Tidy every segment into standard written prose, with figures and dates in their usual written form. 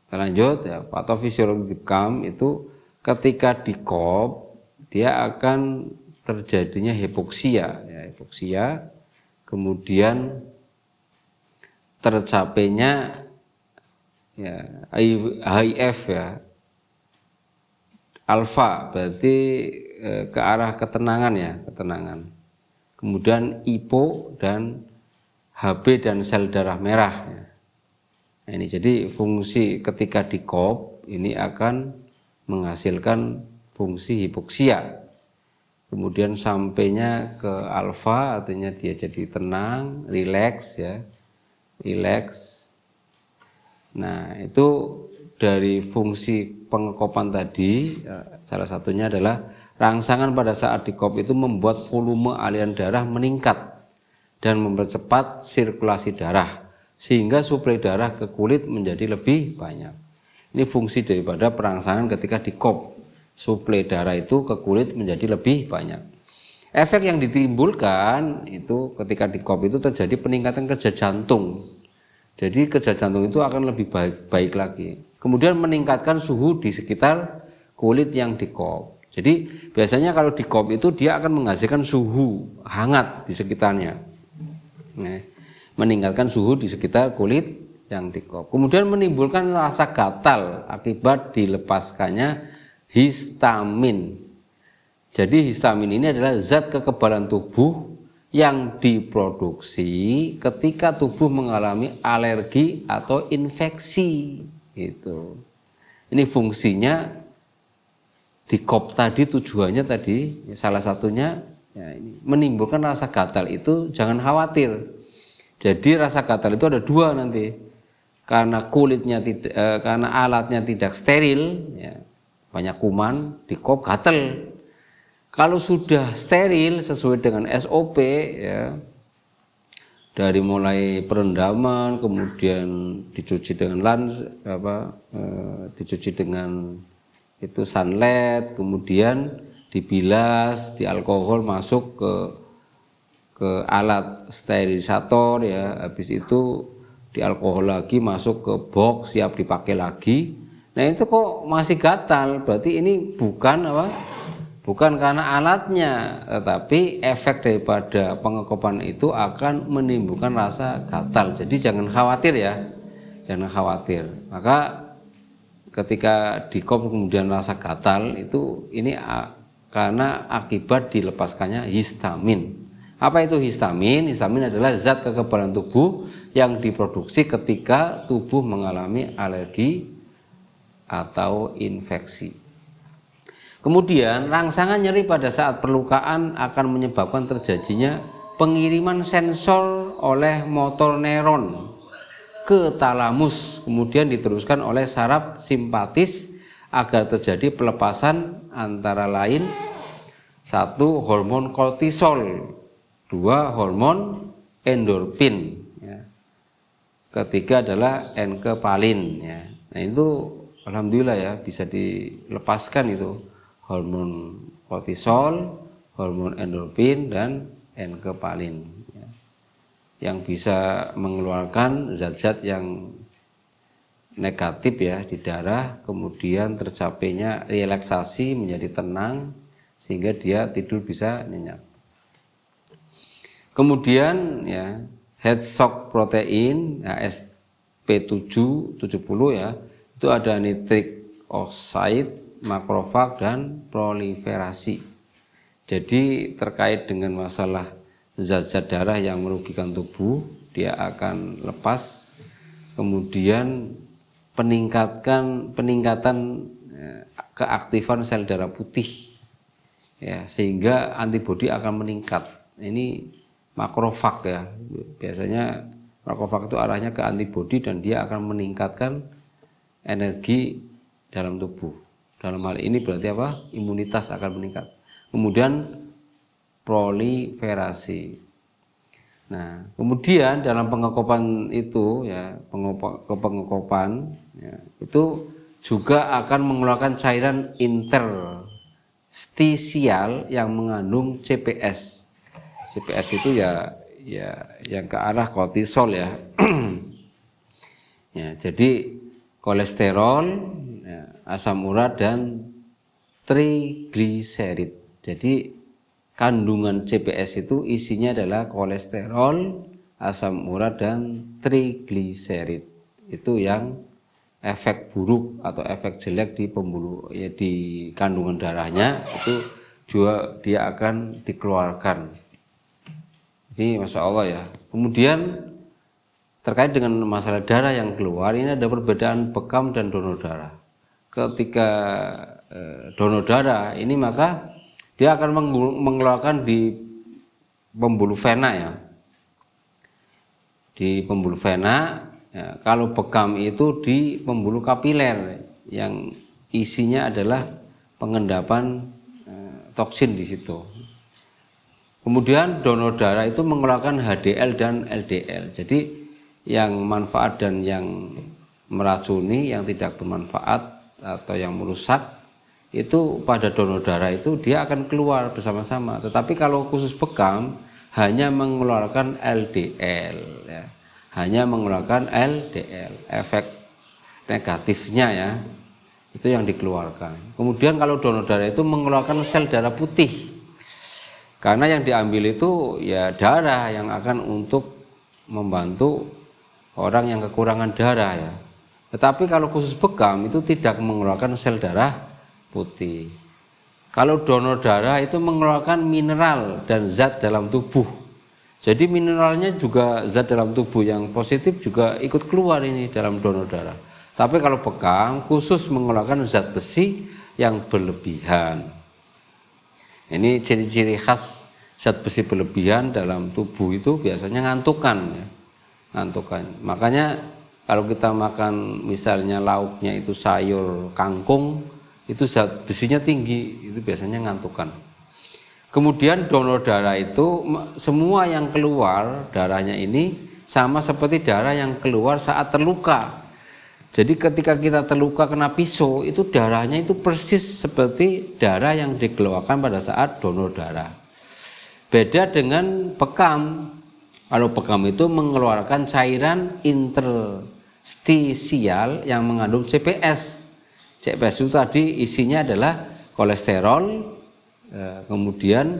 Kita lanjut ya, patofisiologi demam itu ketika dikop dia akan terjadinya hipoksia, ya, hipoksia, kemudian tercapainya ya HIF ya, alfa berarti ke arah ketenangan ya, ketenangan. Kemudian IPO dan HB dan sel darah merah. Nah, ini jadi fungsi ketika dikop ini akan menghasilkan fungsi hipoksia. Kemudian sampainya ke alfa artinya dia jadi tenang, rileks ya, rileks. Nah, itu dari fungsi pengekopan tadi salah satunya adalah rangsangan pada saat dikop itu membuat volume aliran darah meningkat dan mempercepat sirkulasi darah sehingga suplai darah ke kulit menjadi lebih banyak. Ini fungsi daripada perangsangan ketika dikop. Suplai darah itu ke kulit menjadi lebih banyak. Efek yang ditimbulkan itu ketika dikop itu terjadi peningkatan kerja jantung. Jadi kerja jantung itu akan lebih baik lagi. Kemudian meningkatkan suhu di sekitar kulit yang dikop. Jadi biasanya kalau dikop itu dia akan menghasilkan suhu hangat di sekitarnya. Nah, meningkatkan suhu di sekitar kulit yang dikop. Kemudian menimbulkan rasa gatal akibat dilepaskannya histamin. Jadi histamin ini adalah zat kekebalan tubuh yang diproduksi ketika tubuh mengalami alergi atau infeksi. Gitu. Ini fungsinya dikop tadi, tujuannya tadi salah satunya ya, ini menimbulkan rasa gatal. Itu jangan khawatir. Jadi rasa gatal itu ada dua nanti, karena kulitnya tidak, karena alatnya tidak steril, ya, banyak kuman, dikop gatal. Kalau sudah steril sesuai dengan SOP, ya, dari mulai perendaman, kemudian dicuci dengan dicuci dengan itu sunlight, kemudian dibilas, di alkohol masuk ke alat sterilisator ya, habis itu di alkohol lagi masuk ke box siap dipakai lagi. Nah itu kok masih gatal, berarti ini bukan apa? Bukan karena alatnya, tetapi efek daripada pengekopan itu akan menimbulkan rasa gatal. Jadi jangan khawatir ya, jangan khawatir. Maka ketika dikop kemudian rasa gatal itu ini karena akibat dilepaskannya histamin. Apa itu histamin? Histamin adalah zat kekebalan tubuh yang diproduksi ketika tubuh mengalami alergi atau infeksi. Kemudian rangsangan nyeri pada saat perlukaan akan menyebabkan terjadinya pengiriman sensor oleh motor neuron ke talamus, kemudian diteruskan oleh saraf simpatis agar terjadi pelepasan antara lain 1. Hormon kortisol, 2. hormon endorfin, ya. Ketiga adalah enkepalin, ya. Nah itu alhamdulillah ya bisa dilepaskan itu hormon kortisol, hormon endorfin dan enkepalin, ya, yang bisa mengeluarkan zat-zat yang negatif ya di darah, kemudian tercapainya relaksasi menjadi tenang sehingga dia tidur bisa nyenyak. Kemudian ya head shock protein ya, SP770 ya, itu ada nitric oxide, makrofag dan proliferasi. Jadi terkait dengan masalah zat-zat darah yang merugikan tubuh, dia akan lepas. Kemudian peningkatan keaktifan sel darah putih, ya, sehingga antibodi akan meningkat. Ini makrofag ya, biasanya makrofag itu arahnya ke antibodi dan dia akan meningkatkan energi dalam tubuh. Dalam hal ini berarti apa? Imunitas akan meningkat. Kemudian proliferasi. Nah, kemudian dalam pengekopan itu ya, pengekopan ya, itu juga akan mengeluarkan cairan interstisial yang mengandung CPS. CPS itu ya yang ke arah kortisol ya. Ya, jadi kolesterol, ya, asam urat dan trigliserid. Jadi kandungan CPS itu isinya adalah kolesterol, asam urat dan trigliserid. Itu yang efek buruk atau efek jelek di pembuluh ya, di kandungan darahnya itu juga dia akan dikeluarkan. Ini Masya Allah ya. Kemudian terkait dengan masalah darah yang keluar, ini ada perbedaan bekam dan donor darah. Ketika donor darah ini maka dia akan mengeluarkan di pembuluh vena ya. Di pembuluh vena, ya, kalau bekam itu di pembuluh kapiler yang isinya adalah pengendapan toksin di situ. Kemudian donor darah itu mengeluarkan HDL dan LDL. Jadi yang manfaat dan yang meracuni, yang tidak bermanfaat atau yang merusak itu pada donor darah itu dia akan keluar bersama-sama. Tetapi kalau khusus bekam hanya mengeluarkan LDL ya. Hanya mengeluarkan LDL. Efek negatifnya ya itu yang dikeluarkan. Kemudian kalau donor darah itu mengeluarkan sel darah putih. Karena yang diambil itu ya darah yang akan untuk membantu orang yang kekurangan darah ya. Tetapi kalau khusus bekam itu tidak mengeluarkan sel darah putih. Kalau donor darah itu mengeluarkan mineral dan zat dalam tubuh. Jadi mineralnya juga zat dalam tubuh yang positif juga ikut keluar ini dalam donor darah. Tapi kalau bekam khusus mengeluarkan zat besi yang berlebihan. Ini ciri-ciri khas zat besi berlebihan dalam tubuh itu biasanya ngantukan ya. Ngantukan. Makanya kalau kita makan misalnya lauknya itu sayur kangkung, itu zat besinya tinggi, itu biasanya ngantukan. Kemudian donor darah itu semua yang keluar darahnya ini sama seperti darah yang keluar saat terluka. Jadi ketika kita terluka kena pisau itu darahnya itu persis seperti darah yang dikeluarkan pada saat donor darah. Beda dengan bekam. Kalau bekam itu mengeluarkan cairan interstisial yang mengandung CPS. CPS itu tadi isinya adalah kolesterol, kemudian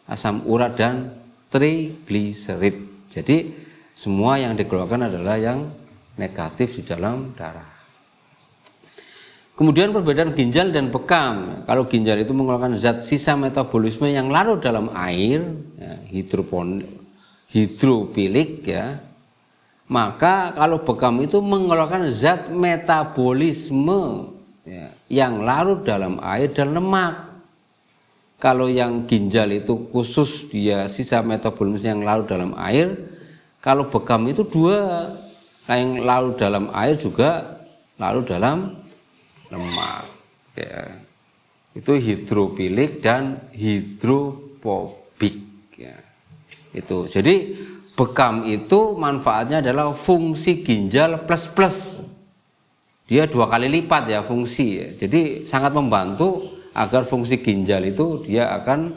asam urat dan trigliserid. Jadi semua yang dikeluarkan adalah yang negatif di dalam darah. Kemudian perbedaan ginjal dan bekam. Kalau ginjal itu mengeluarkan zat sisa metabolisme yang larut dalam air, ya, hidropilik ya. Maka kalau bekam itu mengeluarkan zat metabolisme ya, yang larut dalam air dan lemak. Kalau yang ginjal itu khusus dia sisa metabolisme yang larut dalam air. Kalau bekam itu dua, yang larut dalam air juga larut dalam lemak ya. Itu hidropilik dan hidrofobik ya. Itu jadi bekam itu manfaatnya adalah fungsi ginjal plus, dia 2 kali lipat ya fungsi ya. Jadi sangat membantu agar fungsi ginjal itu dia akan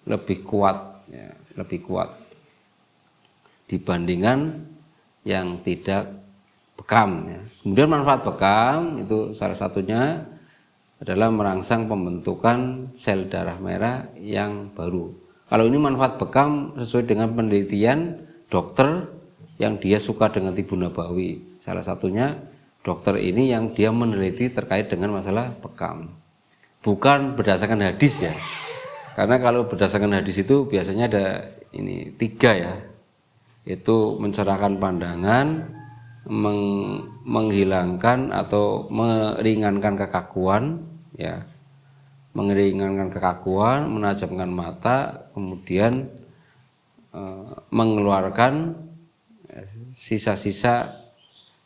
lebih kuat ya, lebih kuat dibandingkan yang tidak bekam ya. Kemudian manfaat bekam itu salah satunya adalah merangsang pembentukan sel darah merah yang baru. Kalau ini manfaat bekam sesuai dengan penelitian dokter yang dia suka dengan tibu nabawi. Salah satunya dokter ini yang dia meneliti terkait dengan masalah bekam. Bukan berdasarkan hadis ya. Karena kalau berdasarkan hadis itu biasanya ada ini 3 ya. Itu mencerahkan pandangan, menghilangkan atau meringankan kekakuan ya, meringankan kekakuan, menajamkan mata, kemudian mengeluarkan sisa-sisa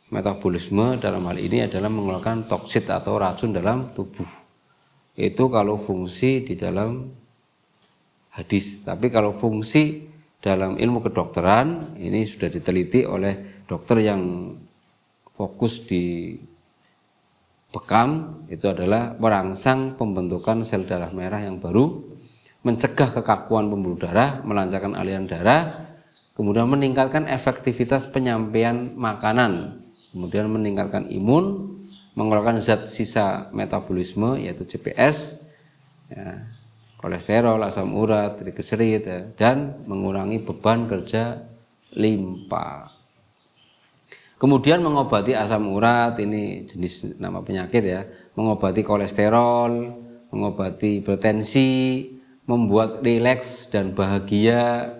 metabolisme, dalam hal ini adalah mengeluarkan toksit atau racun dalam tubuh. Itu kalau fungsi di dalam hadis. Tapi kalau fungsi dalam ilmu kedokteran ini sudah diteliti oleh dokter yang fokus di bekam, itu adalah merangsang pembentukan sel darah merah yang baru, mencegah kekakuan pembuluh darah, melancarkan aliran darah, kemudian meningkatkan efektivitas penyampaian makanan, kemudian meningkatkan imun, mengeluarkan zat sisa metabolisme yaitu CPS, ya, kolesterol, asam urat, trigliserid, ya, dan mengurangi beban kerja limpa. Kemudian mengobati asam urat, ini jenis nama penyakit ya, mengobati kolesterol, mengobati hipertensi, membuat rileks dan bahagia.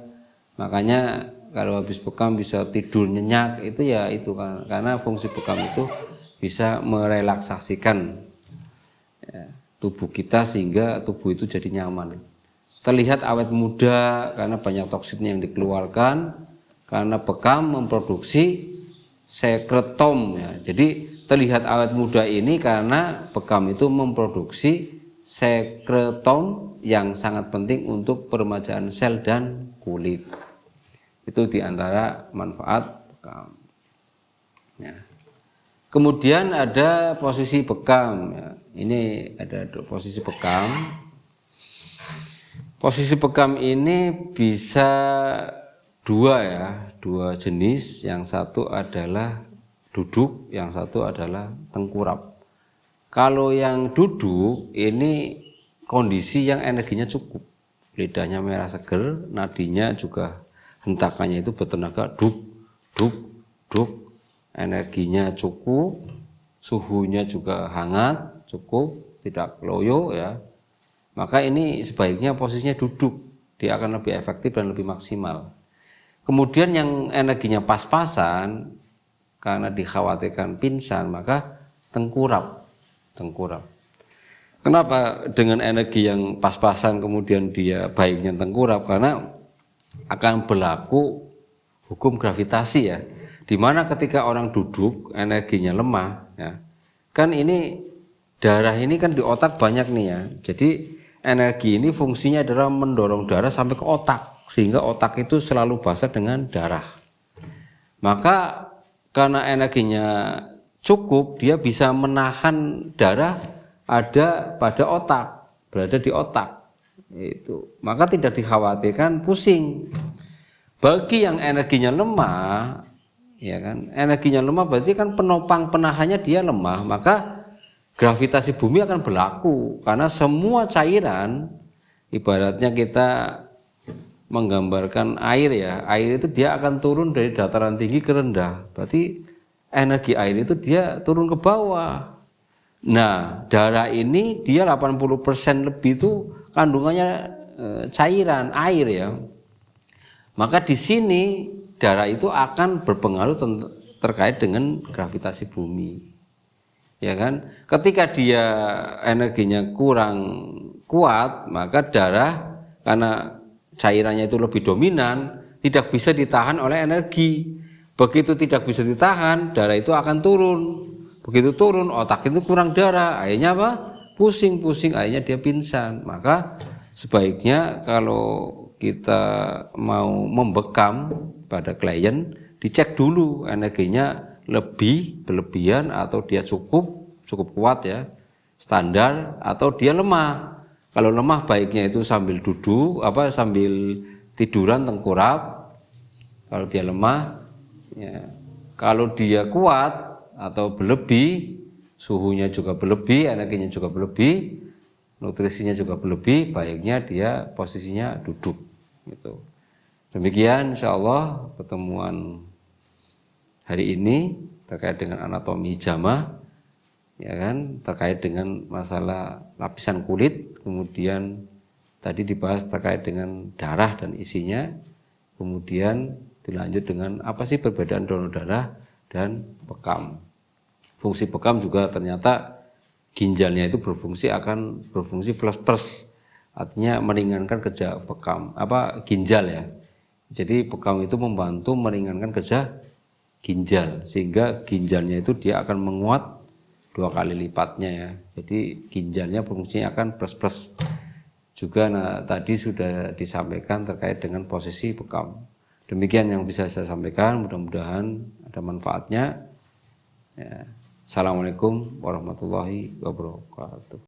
Makanya kalau habis bekam bisa tidur nyenyak, itu ya itu karena fungsi bekam itu bisa merelaksasikan ya, tubuh kita sehingga tubuh itu jadi nyaman. Terlihat awet muda karena banyak toksin yang dikeluarkan, karena bekam memproduksi sekretom ya. Jadi terlihat awet muda ini karena bekam itu memproduksi sekretom yang sangat penting untuk peremajaan sel dan kulit. Itu diantara manfaat bekam. Ya. Kemudian ada posisi bekam. Ya. Ini ada posisi bekam. Posisi bekam ini bisa dua jenis. Yang satu adalah duduk, yang satu adalah tengkurap. Kalau yang duduk ini kondisi yang energinya cukup, lidahnya merah seger, nadinya juga hentakannya itu bertenaga duk, energinya cukup, suhunya juga hangat, cukup, tidak loyo ya. Maka ini sebaiknya posisinya duduk, dia akan lebih efektif dan lebih maksimal. Kemudian yang energinya pas-pasan, karena dikhawatirkan pingsan, maka tengkurap. Kenapa dengan energi yang pas-pasan kemudian dia baiknya tengkurap? Karena akan berlaku hukum gravitasi ya, dimana ketika orang duduk energinya lemah ya, kan ini darah ini kan di otak banyak nih ya, jadi energi ini fungsinya adalah mendorong darah sampai ke otak, sehingga otak itu selalu basah dengan darah. Maka karena energinya cukup, dia bisa menahan darah ada pada otak, berada di otak. Itu. Maka tidak dikhawatirkan pusing. Bagi yang energinya lemah, ya kan? Energinya lemah berarti kan penopang penahannya dia lemah, maka gravitasi bumi akan berlaku karena semua cairan, ibaratnya kita menggambarkan air ya, air itu dia akan turun dari dataran tinggi ke rendah, berarti energi air itu dia turun ke bawah. Nah, darah ini dia 80% lebih itu kandungannya cairan air ya. Maka di sini darah itu akan berpengaruh terkait dengan gravitasi bumi. Ya kan? Ketika dia energinya kurang kuat, maka darah karena cairannya itu lebih dominan, tidak bisa ditahan oleh energi. Begitu tidak bisa ditahan, darah itu akan turun. Begitu turun, otak itu kurang darah, akhirnya apa? Pusing-pusing, akhirnya dia pingsan. Maka sebaiknya kalau kita mau membekam pada klien, dicek dulu energinya lebih berlebihan atau dia cukup kuat ya, standar, atau dia lemah. Kalau lemah baiknya itu sambil duduk, sambil tiduran tengkurap. Kalau dia lemah, ya. Kalau dia kuat atau berlebih, suhunya juga berlebih, energinya juga berlebih, nutrisinya juga berlebih, baiknya dia posisinya duduk. Gitu. Demikian insyaallah pertemuan hari ini terkait dengan anatomi jamah, ya kan, terkait dengan masalah lapisan kulit, kemudian tadi dibahas terkait dengan darah dan isinya, kemudian dilanjut dengan apa sih perbedaan donor darah dan bekam. Fungsi bekam juga ternyata ginjalnya itu akan berfungsi flush, artinya meringankan kerja bekam, ginjal ya. Jadi bekam itu membantu meringankan kerja ginjal, sehingga ginjalnya itu dia akan menguat 2 kali lipatnya ya. Jadi ginjalnya fungsinya akan plus. Juga tadi sudah disampaikan terkait dengan posisi bekam. Demikian yang bisa saya sampaikan, mudah-mudahan ada manfaatnya. Ya. Assalamualaikum warahmatullahi wabarakatuh.